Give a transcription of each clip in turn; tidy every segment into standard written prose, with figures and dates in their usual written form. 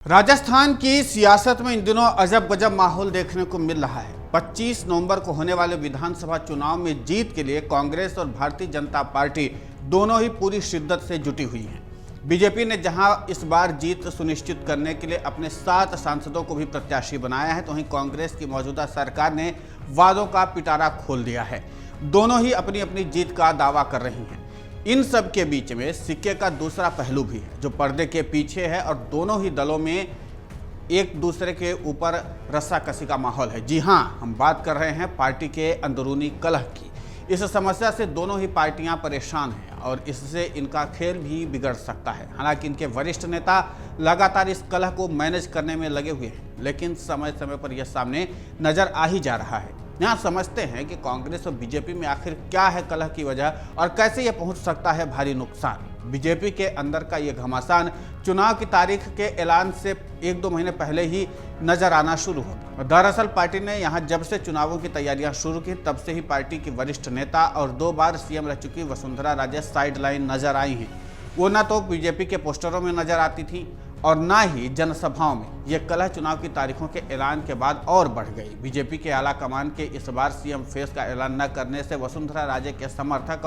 राजस्थान की सियासत में इन दिनों अजब गजब माहौल देखने को मिल रहा है। 25 नवंबर को होने वाले विधानसभा चुनाव में जीत के लिए कांग्रेस और भारतीय जनता पार्टी दोनों ही पूरी शिद्दत से जुटी हुई हैं। बीजेपी ने जहां इस बार जीत सुनिश्चित करने के लिए अपने 7 सांसदों को भी प्रत्याशी बनाया है, तो वहीं कांग्रेस की मौजूदा सरकार ने वादों का पिटारा खोल दिया है। दोनों ही अपनी अपनी जीत का दावा कर रही हैं। इन सब के बीच में सिक्के का दूसरा पहलू भी है जो पर्दे के पीछे है, और दोनों ही दलों में एक दूसरे के ऊपर रस्साकसी का माहौल है। जी हां, हम बात कर रहे हैं पार्टी के अंदरूनी कलह की। इस समस्या से दोनों ही पार्टियां परेशान हैं और इससे इनका खेल भी बिगड़ सकता है। हालांकि इनके वरिष्ठ नेता लगातार इस कलह को मैनेज करने में लगे हुए हैं, लेकिन समय समय पर यह सामने नजर आ ही जा रहा है। यहाँ समझते हैं कि कांग्रेस और बीजेपी में आखिर क्या है कलह की वजह और कैसे यह पहुंच सकता है भारी नुकसान। बीजेपी के अंदर का ये घमासान चुनाव की तारीख के ऐलान से 1-2 महीने पहले ही नजर आना शुरू हो। दरअसल पार्टी ने यहाँ जब से चुनावों की तैयारियां शुरू की तब से ही पार्टी की वरिष्ठ नेता और 2 बार सीएम रह चुकी वसुंधरा राजे साइडलाइन नजर आई हैं। वो न तो बीजेपी के पोस्टरों में नजर आती थी और ना ही जनसभाओं में। यह कलह चुनाव की तारीखों के ऐलान के बाद और बढ़ गई। बीजेपी के आला कमान के इस बार सीएम फेस का ऐलान न करने से वसुंधरा राजे के समर्थक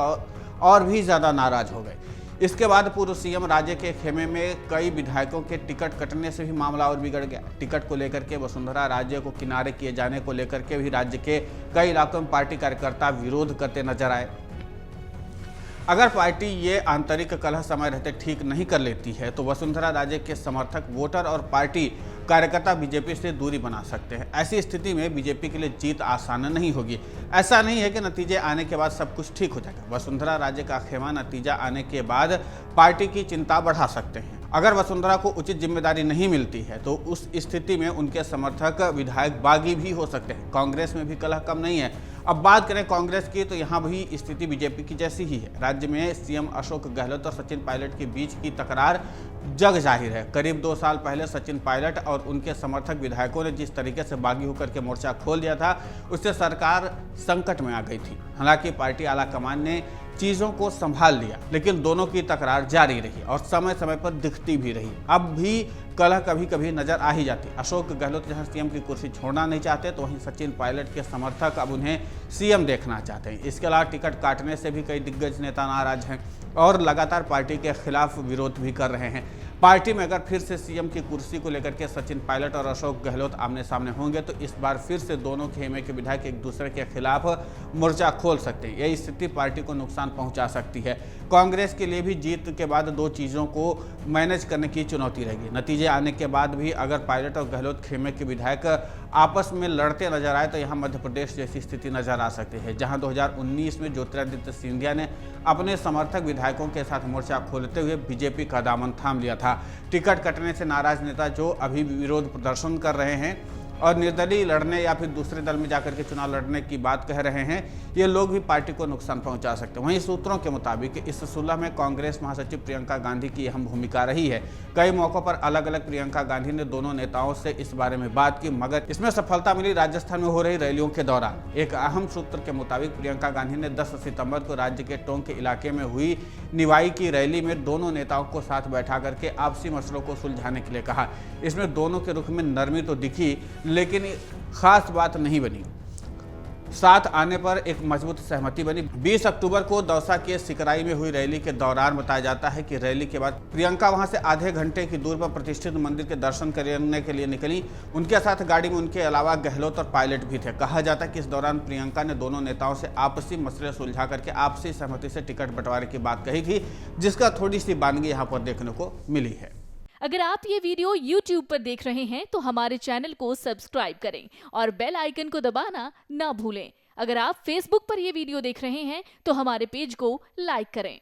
और भी ज्यादा नाराज हो गए। इसके बाद पूर्व सीएम राजे के खेमे में कई विधायकों के टिकट कटने से भी मामला और बिगड़ गया। टिकट को लेकर के वसुंधरा राजे को किनारे किए जाने को लेकर के भी राज्य के कई इलाकों में पार्टी कार्यकर्ता विरोध करते नजर आए। अगर पार्टी ये आंतरिक कलह समय रहते ठीक नहीं कर लेती है तो वसुंधरा राजे के समर्थक, वोटर और पार्टी कार्यकर्ता बीजेपी से दूरी बना सकते हैं। ऐसी स्थिति में बीजेपी के लिए जीत आसान नहीं होगी। ऐसा नहीं है कि नतीजे आने के बाद सब कुछ ठीक हो जाएगा। वसुंधरा राजे का खेमा नतीजा आने के बाद पार्टी की चिंता बढ़ा सकते हैं। अगर वसुंधरा को उचित जिम्मेदारी नहीं मिलती है तो उस स्थिति में उनके समर्थक विधायक बागी भी हो सकते हैं। कांग्रेस में भी कलह कम नहीं है। अब बात करें कांग्रेस की तो यहाँ भी स्थिति बीजेपी की जैसी ही है। राज्य में सीएम अशोक गहलोत और सचिन पायलट के बीच की तकरार जग जाहिर है। करीब 2 साल पहले सचिन पायलट और उनके समर्थक विधायकों ने जिस तरीके से बागी होकर के मोर्चा खोल दिया था, उससे सरकार संकट में आ गई थी। हालांकि पार्टी आला कमान ने चीजों को संभाल लिया, लेकिन दोनों की तकरार जारी रही और समय समय पर दिखती भी रही। अब भी कलह कभी कभी नजर आ ही जाती। अशोक गहलोत जहां सीएम की कुर्सी छोड़ना नहीं चाहते तो वहीं सचिन पायलट के समर्थक अब उन्हें सीएम देखना चाहते हैं। इसके अलावा टिकट काटने से भी कई दिग्गज नेता नाराज हैं और लगातार पार्टी के खिलाफ विरोध भी कर रहे हैं। पार्टी में अगर फिर से सीएम की कुर्सी को लेकर के सचिन पायलट और अशोक गहलोत आमने सामने होंगे तो इस बार फिर से दोनों खेमे के विधायक एक दूसरे के खिलाफ मोर्चा खोल सकते हैं। यह स्थिति पार्टी को नुकसान पहुंचा सकती है। कांग्रेस के लिए भी जीत के बाद 2 चीज़ों को मैनेज करने की चुनौती रहेगी। नतीजे आने के बाद भी अगर पायलट और गहलोत खेमे के विधायक आपस में लड़ते नजर आए तो यहाँ मध्य प्रदेश जैसी स्थिति नजर आ सकती है, जहां 2019 में ज्योतिरादित्य सिंधिया ने अपने समर्थक विधायकों के साथ मोर्चा खोलते हुए बीजेपी का दामन थाम लिया था। टिकट कटने से नाराज नेता जो अभी विरोध प्रदर्शन कर रहे हैं और निर्दलीय लड़ने या फिर दूसरे दल में जाकर के चुनाव लड़ने की बात कह रहे हैं, ये लोग भी पार्टी को नुकसान पहुंचा सकते हैं। वहीं सूत्रों के मुताबिक इस सुलह में कांग्रेस महासचिव प्रियंका गांधी की अहम भूमिका रही है। कई मौकों पर अलग अलग प्रियंका गांधी ने दोनों नेताओं से इस बारे में बात की, मगर इसमें सफलता मिली राजस्थान में हो रही रैलियों के दौरान। एक अहम सूत्र के मुताबिक प्रियंका गांधी ने 10 सितंबर को राज्य के टोंक के इलाके में हुई निवाई की रैली में दोनों नेताओं को साथ बैठा करके आपसी मसलों को सुलझाने के लिए कहा। इसमें दोनों के रुख में नरमी तो दिखी, लेकिन खास बात नहीं बनी। साथ आने पर एक मजबूत सहमति बनी। 20 अक्टूबर को दौसा के सिकराई में हुई रैली के दौरान बताया जाता है कि रैली के बाद प्रियंका वहां से आधे घंटे की दूर पर प्रतिष्ठित मंदिर के दर्शन करने के लिए निकली। उनके साथ गाड़ी में उनके अलावा गहलोत और पायलट भी थे। कहा जाता है कि इस दौरान प्रियंका ने दोनों नेताओं से आपसी मसले सुलझा करके आपसी सहमति से टिकट बंटवारे की बात कही थी, जिसका थोड़ी सी बानगी यहाँ पर देखने को मिली है। अगर आप ये वीडियो YouTube पर देख रहे हैं तो हमारे चैनल को सब्सक्राइब करें और बेल आइकन को दबाना ना भूलें। अगर आप Facebook पर ये वीडियो देख रहे हैं तो हमारे पेज को लाइक करें।